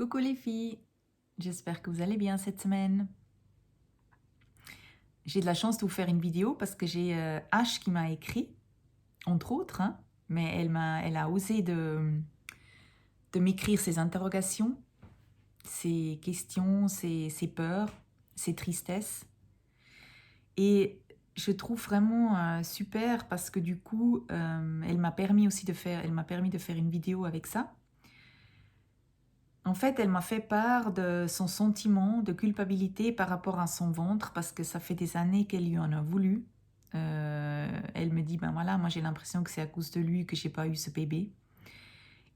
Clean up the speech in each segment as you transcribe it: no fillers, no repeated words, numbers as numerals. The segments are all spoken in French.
Coucou les filles, j'espère que vous allez bien cette semaine. J'ai de la chance de vous faire une vidéo parce que j'ai H qui m'a écrit, entre autres, hein, mais elle a osé de m'écrire ses interrogations, ses questions, ses peurs, ses tristesses. Et je trouve vraiment super parce que du coup, elle m'a permis de faire une vidéo avec ça. En fait, elle m'a fait part de son sentiment de culpabilité par rapport à son ventre parce que ça fait des années qu'elle lui en a voulu. Elle me dit, ben voilà, moi j'ai l'impression que c'est à cause de lui que j'ai pas eu ce bébé.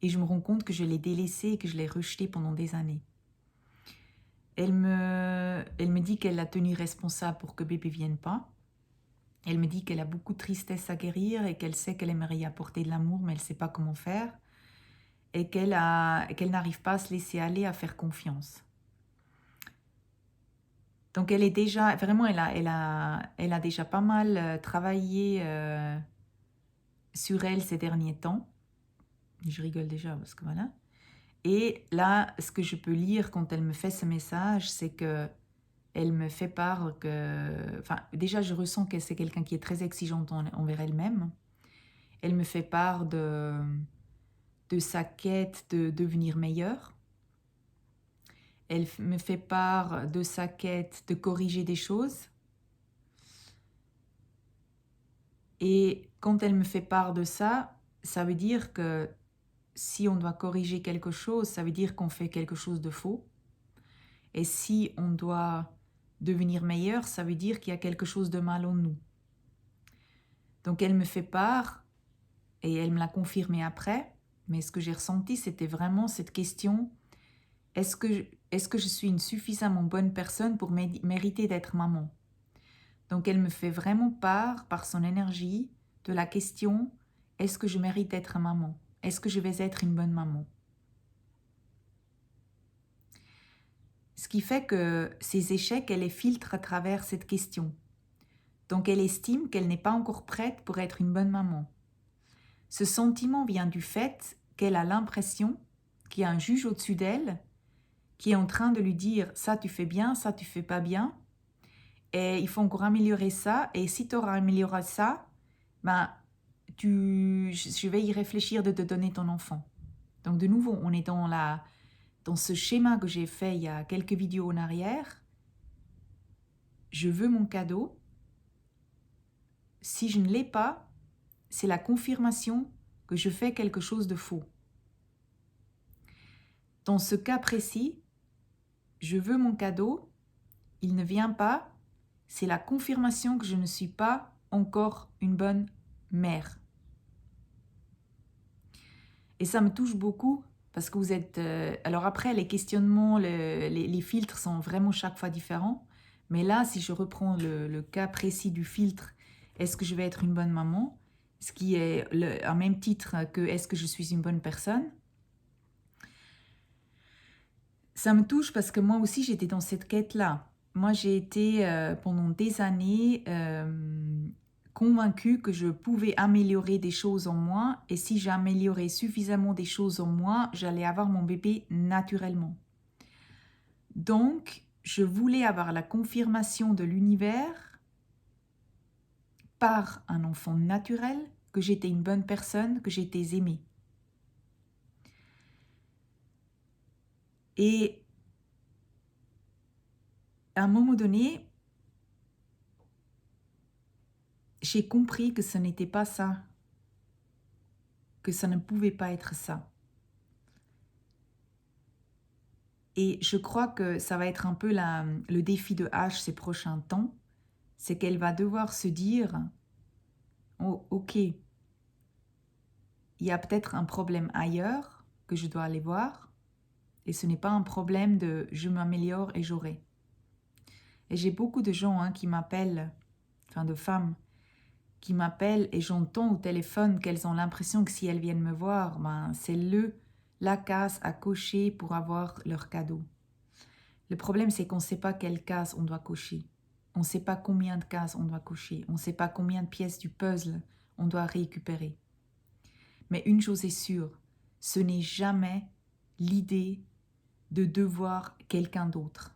Et je me rends compte que je l'ai délaissé et que je l'ai rejeté pendant des années. Elle me dit qu'elle l'a tenu responsable pour que bébé vienne pas. Elle me dit qu'elle a beaucoup de tristesse à guérir et qu'elle sait qu'elle aimerait y apporter de l'amour, mais elle ne sait pas comment faire. Et qu'elle n'arrive pas à se laisser aller, à faire confiance. Donc elle est déjà, vraiment, elle a déjà pas mal travaillé sur elle ces derniers temps. Je rigole déjà parce que voilà. Et là, ce que je peux lire quand elle me fait ce message, c'est que elle me fait part que... Enfin, déjà, je ressens que c'est quelqu'un qui est très exigeante envers elle-même. Elle me fait part de sa quête de devenir meilleure. Elle me fait part de sa quête de corriger des choses. Et quand elle me fait part de ça, ça veut dire que si on doit corriger quelque chose, ça veut dire qu'on fait quelque chose de faux. Et si on doit devenir meilleur, ça veut dire qu'il y a quelque chose de mal en nous. Donc elle me fait part, et elle me l'a confirmé après, mais ce que j'ai ressenti, c'était vraiment cette question, est-ce que je suis une suffisamment bonne personne pour mériter d'être maman? Donc elle me fait vraiment part, par son énergie, de la question, est-ce que je mérite d'être maman? Est-ce que je vais être une bonne maman? Ce qui fait que ces échecs, elle les filtre à travers cette question. Donc elle estime qu'elle n'est pas encore prête pour être une bonne maman. Ce sentiment vient du fait qu'elle a l'impression qu'il y a un juge au-dessus d'elle qui est en train de lui dire « ça tu fais bien, ça tu fais pas bien ». Et il faut encore améliorer ça. Et si tu auras amélioré ça, ben, je vais y réfléchir de te donner ton enfant. Donc de nouveau, on est dans ce schéma que j'ai fait il y a quelques vidéos en arrière. Je veux mon cadeau. Si je ne l'ai pas, c'est la confirmation que je fais quelque chose de faux. Dans ce cas précis, je veux mon cadeau, il ne vient pas, c'est la confirmation que je ne suis pas encore une bonne mère. Et ça me touche beaucoup parce que vous êtes... alors après, les questionnements, les filtres sont vraiment chaque fois différents. Mais là, si je reprends le cas précis du filtre, est-ce que je vais être une bonne maman? Ce qui est un même titre que est-ce que je suis une bonne personne? Ça me touche parce que moi aussi, j'étais dans cette quête-là. Moi, j'ai été pendant des années convaincue que je pouvais améliorer des choses en moi et si j'améliorais suffisamment des choses en moi, j'allais avoir mon bébé naturellement. Donc, je voulais avoir la confirmation de l'univers par un enfant naturel que j'étais une bonne personne, que j'étais aimée. Et à un moment donné, j'ai compris que ce n'était pas ça, que ça ne pouvait pas être ça. Et je crois que ça va être un peu le défi de H ces prochains temps, c'est qu'elle va devoir se dire oh, ok, il y a peut-être un problème ailleurs que je dois aller voir, et ce n'est pas un problème de je m'améliore et j'aurai. Et j'ai beaucoup de gens qui m'appellent, enfin de femmes, qui m'appellent et j'entends au téléphone qu'elles ont l'impression que si elles viennent me voir, ben, c'est la case à cocher pour avoir leur cadeau. Le problème, c'est qu'on ne sait pas quelle case on doit cocher. On ne sait pas combien de cases on doit cocher. On ne sait pas combien de pièces du puzzle on doit récupérer. Mais une chose est sûre, ce n'est jamais l'idée de devoir quelqu'un d'autre.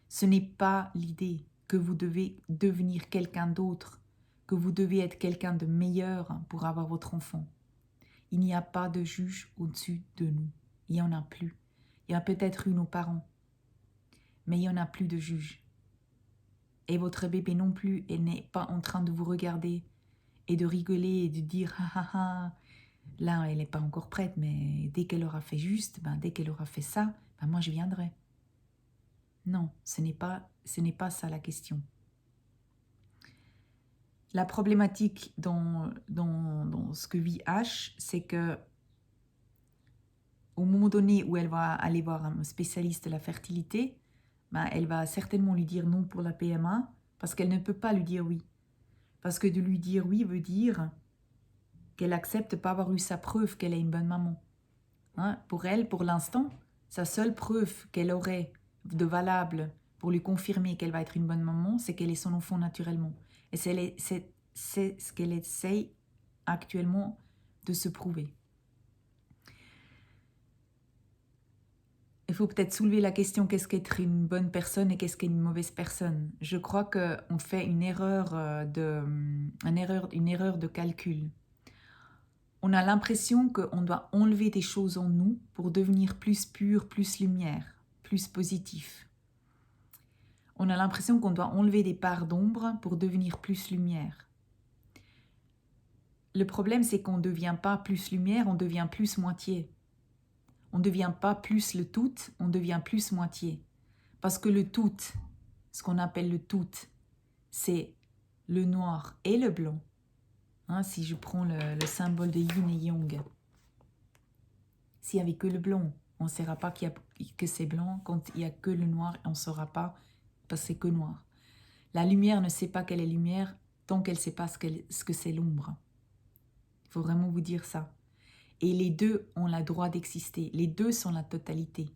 Ce n'est pas l'idée que vous devez devenir quelqu'un d'autre, que vous devez être quelqu'un de meilleur pour avoir votre enfant. Il n'y a pas de juge au-dessus de nous. Il n'y en a plus. Il y a peut-être eu nos parents, mais il n'y en a plus de juge. Et votre bébé non plus, elle n'est pas en train de vous regarder et de rigoler et de dire « ah ah ah ». Là, elle n'est pas encore prête, mais dès qu'elle aura fait juste, dès qu'elle aura fait ça, moi je viendrai. Non, ce n'est pas ça la question. La problématique dans ce que vit H, c'est que au moment donné où elle va aller voir un spécialiste de la fertilité, elle va certainement lui dire non pour la PMA parce qu'elle ne peut pas lui dire oui. Parce que de lui dire oui veut dire qu'elle accepte pas avoir eu sa preuve qu'elle est une bonne maman. Pour elle, pour l'instant, sa seule preuve qu'elle aurait de valable pour lui confirmer qu'elle va être une bonne maman, c'est qu'elle est son enfant naturellement. Et c'est ce qu'elle essaye actuellement de se prouver. Il faut peut-être soulever la question qu'est-ce qu'être une bonne personne et qu'est-ce qu'être une mauvaise personne. Je crois qu'on fait une erreur de calcul. On a l'impression qu'on doit enlever des choses en nous pour devenir plus pur, plus lumière, plus positif. On a l'impression qu'on doit enlever des parts d'ombre pour devenir plus lumière. Le problème, c'est qu'on ne devient pas plus lumière, on devient plus moitié. On ne devient pas plus le tout, on devient plus moitié. Parce que le tout, ce qu'on appelle le tout, c'est le noir et le blanc. Si je prends le symbole de yin et yang, s'il n'y avait que le blanc, on ne saura pas que c'est blanc. Quand il n'y a que le noir, on ne saura pas parce que c'est que noir. La lumière ne sait pas qu'elle est lumière tant qu'elle ne sait pas ce que c'est l'ombre. Il faut vraiment vous dire ça. Et les deux ont le droit d'exister. Les deux sont la totalité.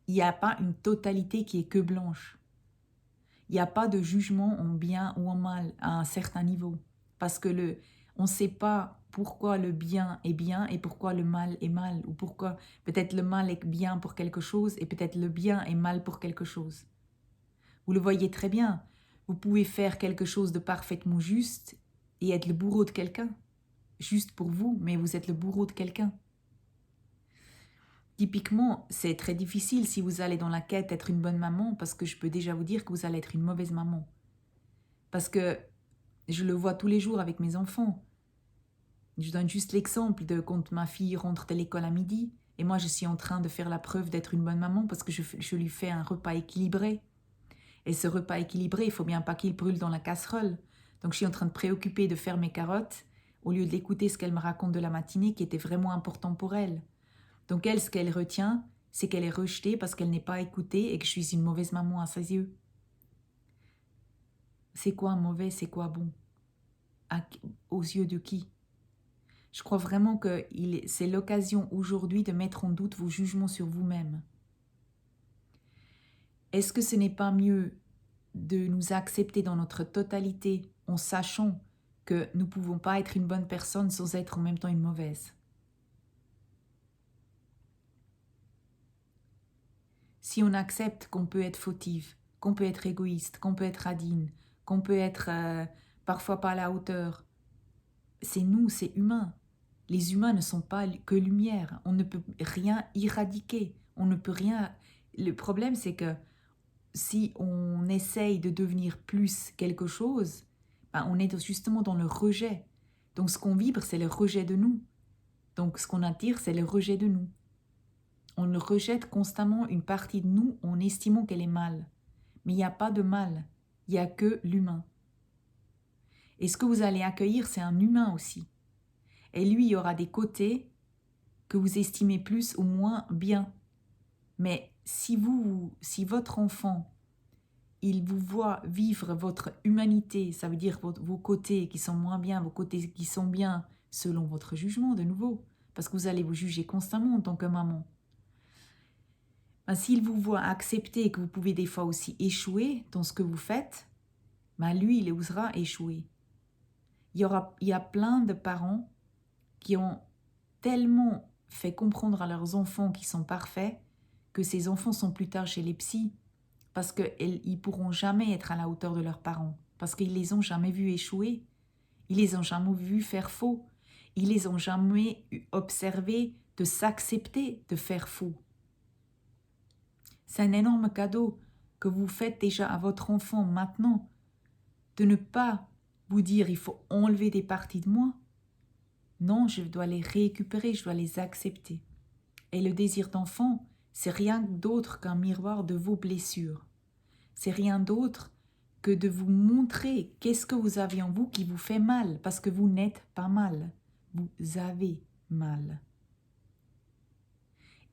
Il n'y a pas une totalité qui est que blanche. Il n'y a pas de jugement en bien ou en mal à un certain niveau. Parce que on ne sait pas pourquoi le bien est bien et pourquoi le mal est mal. Ou pourquoi peut-être le mal est bien pour quelque chose et peut-être le bien est mal pour quelque chose. Vous le voyez très bien. Vous pouvez faire quelque chose de parfaitement juste et être le bourreau de quelqu'un. Juste pour vous, mais vous êtes le bourreau de quelqu'un. Typiquement, c'est très difficile si vous allez dans la quête être une bonne maman, parce que je peux déjà vous dire que vous allez être une mauvaise maman. Parce que je le vois tous les jours avec mes enfants. Je donne juste l'exemple de quand ma fille rentre de l'école à midi, et moi je suis en train de faire la preuve d'être une bonne maman parce que je lui fais un repas équilibré. Et ce repas équilibré, il faut bien pas qu'il brûle dans la casserole. Donc je suis en train de préoccuper de faire mes carottes, au lieu de l'écouter ce qu'elle me raconte de la matinée qui était vraiment important pour elle. Donc elle, ce qu'elle retient, c'est qu'elle est rejetée parce qu'elle n'est pas écoutée et que je suis une mauvaise maman à ses yeux. C'est quoi mauvais, c'est quoi bon? Aux yeux de qui? Je crois vraiment que c'est l'occasion aujourd'hui de mettre en doute vos jugements sur vous-même. Est-ce que ce n'est pas mieux de nous accepter dans notre totalité en sachant que nous ne pouvons pas être une bonne personne sans être en même temps une mauvaise? Si on accepte qu'on peut être fautive, qu'on peut être égoïste, qu'on peut être radine, qu'on peut être parfois pas à la hauteur, c'est nous, c'est humain. Les humains ne sont pas que lumière. On ne peut rien éradiquer. On ne peut rien... Le problème, c'est que si on essaye de devenir plus quelque chose, on est justement dans le rejet. Donc ce qu'on vibre, c'est le rejet de nous. Donc ce qu'on attire, c'est le rejet de nous. On rejette constamment une partie de nous en estimant qu'elle est mal. Mais il n'y a pas de mal, il n'y a que l'humain. Et ce que vous allez accueillir, c'est un humain aussi. Et lui, il y aura des côtés que vous estimez plus ou moins bien. Mais si votre enfant, il vous voit vivre votre humanité, ça veut dire vos côtés qui sont moins bien, vos côtés qui sont bien, selon votre jugement de nouveau, parce que vous allez vous juger constamment en tant que maman. S'il vous voit accepter que vous pouvez des fois aussi échouer dans ce que vous faites, lui, il osera échouer. Il y a plein de parents qui ont tellement fait comprendre à leurs enfants qu'ils sont parfaits que ces enfants sont plus tard chez les psys parce qu'ils ne pourront jamais être à la hauteur de leurs parents, parce qu'ils les ont jamais vus échouer, ils les ont jamais vus faire faux, ils les ont jamais observés de s'accepter de faire faux. C'est un énorme cadeau que vous faites déjà à votre enfant maintenant, de ne pas vous dire il faut enlever des parties de moi. Non, je dois les récupérer, je dois les accepter. Et le désir d'enfant, c'est rien d'autre qu'un miroir de vos blessures. C'est rien d'autre que de vous montrer qu'est-ce que vous avez en vous qui vous fait mal, parce que vous n'êtes pas mal. Vous avez mal.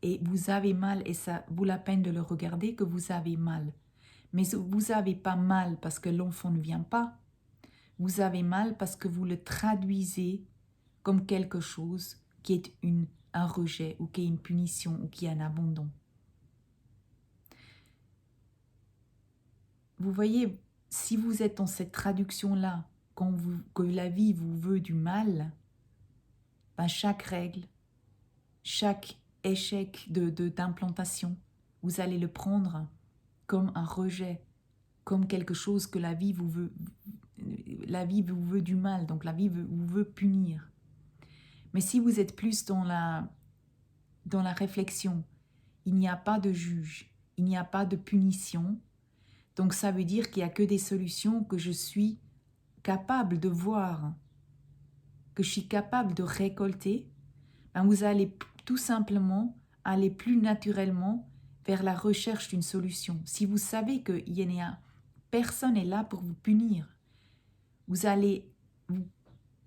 Et vous avez mal, et ça vaut la peine de le regarder, que vous avez mal. Mais vous n'avez pas mal parce que l'enfant ne vient pas. Vous avez mal parce que vous le traduisez comme quelque chose qui est un rejet, ou qui est une punition, ou qui est un abandon. Vous voyez, si vous êtes dans cette traduction-là, que la vie vous veut du mal, ben chaque règle, chaque échec d'implantation, vous allez le prendre comme un rejet, comme quelque chose que la vie vous veut du mal, donc la vie vous veut punir. Mais si vous êtes plus dans la réflexion, il n'y a pas de juge, il n'y a pas de punition, donc ça veut dire qu'il n'y a que des solutions que je suis capable de voir, que je suis capable de récolter, ben vous allez tout simplement aller plus naturellement vers la recherche d'une solution. Si vous savez que personne n'est là pour vous punir, vous allez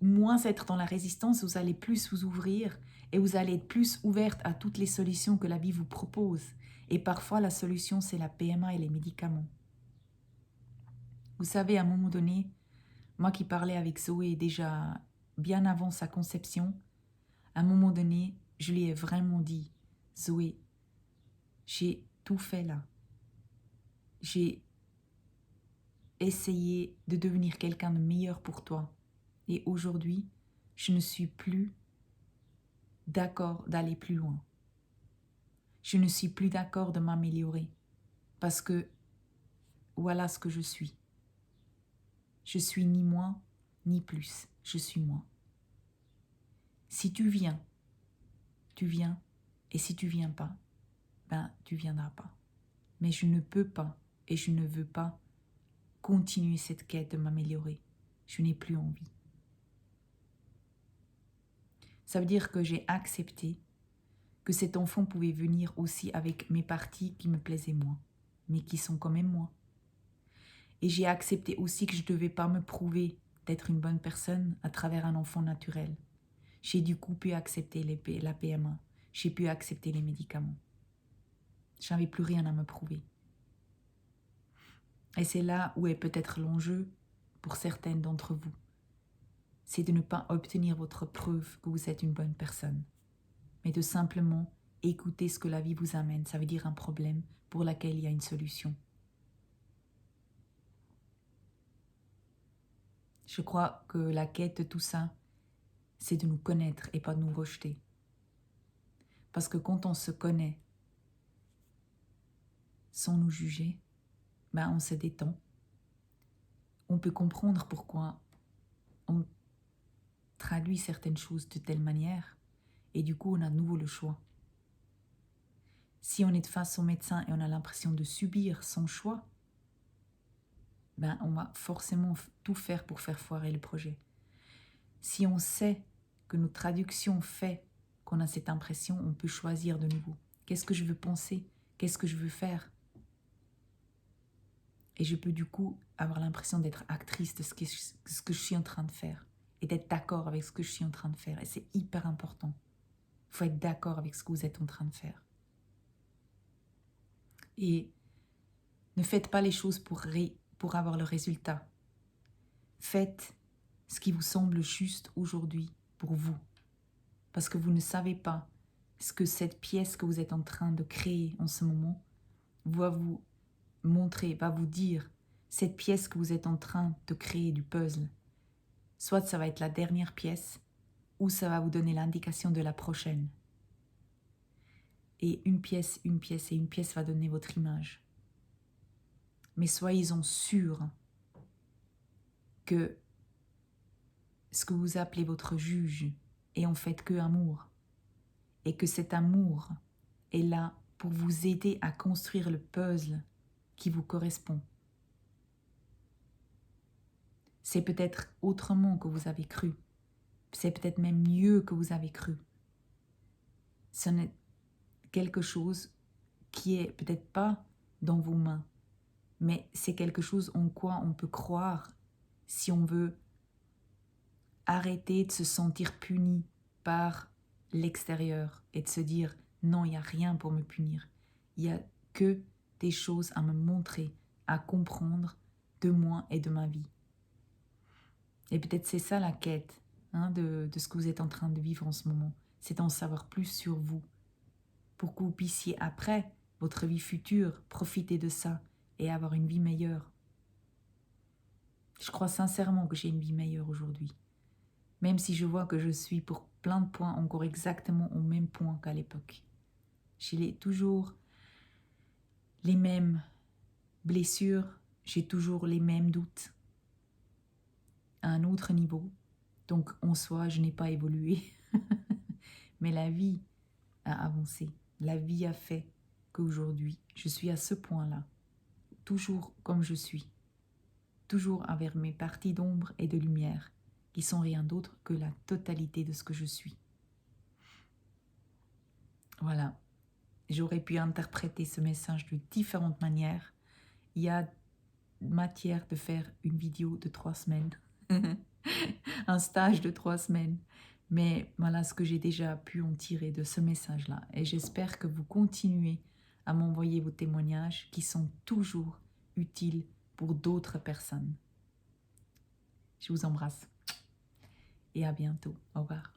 moins être dans la résistance, vous allez plus vous ouvrir et vous allez être plus ouverte à toutes les solutions que la vie vous propose. Et parfois, la solution, c'est la PMA et les médicaments. Vous savez, à un moment donné, moi qui parlais avec Zoé déjà bien avant sa conception, à un moment donné, je lui ai vraiment dit, Zoé, j'ai tout fait là. J'ai essayé de devenir quelqu'un de meilleur pour toi. Et aujourd'hui, je ne suis plus d'accord d'aller plus loin. Je ne suis plus d'accord de m'améliorer parce que voilà ce que je suis. Je suis ni moins ni plus, je suis moi. Si tu viens, et si tu viens pas, ben tu viendras pas. Mais je ne peux pas et je ne veux pas continuer cette quête de m'améliorer. Je n'ai plus envie. Ça veut dire que j'ai accepté que cet enfant pouvait venir aussi avec mes parties qui me plaisaient moins, mais qui sont quand même moi. Et j'ai accepté aussi que je ne devais pas me prouver d'être une bonne personne à travers un enfant naturel. J'ai du coup pu accepter la PMA. J'ai pu accepter les médicaments. Je n'avais plus rien à me prouver. Et c'est là où est peut-être l'enjeu pour certaines d'entre vous. C'est de ne pas obtenir votre preuve que vous êtes une bonne personne, mais de simplement écouter ce que la vie vous amène. Ça veut dire un problème pour lequel il y a une solution. Je crois que la quête de tout ça, c'est de nous connaître et pas de nous rejeter. Parce que quand on se connaît sans nous juger, ben on se détend. On peut comprendre pourquoi on traduit certaines choses de telle manière et du coup on a à nouveau le choix. Si on est face au médecin et on a l'impression de subir son choix, ben on va forcément tout faire pour faire foirer le projet. Si on sait que nos traductions fait qu'on a cette impression, on peut choisir de nouveau. Qu'est-ce que je veux penser? Qu'est-ce que je veux faire? Et je peux du coup avoir l'impression d'être actrice de ce que je suis en train de faire et d'être d'accord avec ce que je suis en train de faire. Et c'est hyper important. Il faut être d'accord avec ce que vous êtes en train de faire. Et ne faites pas les choses pour avoir le résultat. Faites ce qui vous semble juste aujourd'hui pour vous. Parce que vous ne savez pas ce que cette pièce que vous êtes en train de créer en ce moment va vous montrer, va vous dire, cette pièce que vous êtes en train de créer du puzzle. Soit ça va être la dernière pièce, ou ça va vous donner l'indication de la prochaine. et une pièce et une pièce va donner votre image. Mais soyez-en sûrs que ce que vous appelez votre juge est en fait que amour, et que cet amour est là pour vous aider à construire le puzzle qui vous correspond. C'est peut-être autrement que vous avez cru, c'est peut-être même mieux que vous avez cru. Ce n'est quelque chose qui est peut-être pas dans vos mains, mais c'est quelque chose en quoi on peut croire si on veut arrêter de se sentir puni par l'extérieur et de se dire non, il n'y a rien pour me punir. Il n'y a que des choses à me montrer, à comprendre de moi et de ma vie. Et peut-être c'est ça la quête de ce que vous êtes en train de vivre en ce moment. C'est d'en savoir plus sur vous pour que vous puissiez après votre vie future profiter de ça et avoir une vie meilleure. Je crois sincèrement que j'ai une vie meilleure aujourd'hui. Même si je vois que je suis pour plein de points encore exactement au même point qu'à l'époque. J'ai toujours les mêmes blessures, j'ai toujours les mêmes doutes à un autre niveau. Donc en soi, je n'ai pas évolué. Mais la vie a avancé. La vie a fait qu'aujourd'hui, je suis à ce point-là, toujours comme je suis. Toujours avec mes parties d'ombre et de lumière, qui sont rien d'autre que la totalité de ce que je suis. Voilà. J'aurais pu interpréter ce message de différentes manières. Il y a matière de faire une vidéo de 3 semaines. Un stage de 3 semaines. Mais voilà ce que j'ai déjà pu en tirer de ce message-là. Et j'espère que vous continuez à m'envoyer vos témoignages qui sont toujours utiles pour d'autres personnes. Je vous embrasse et à bientôt. Au revoir.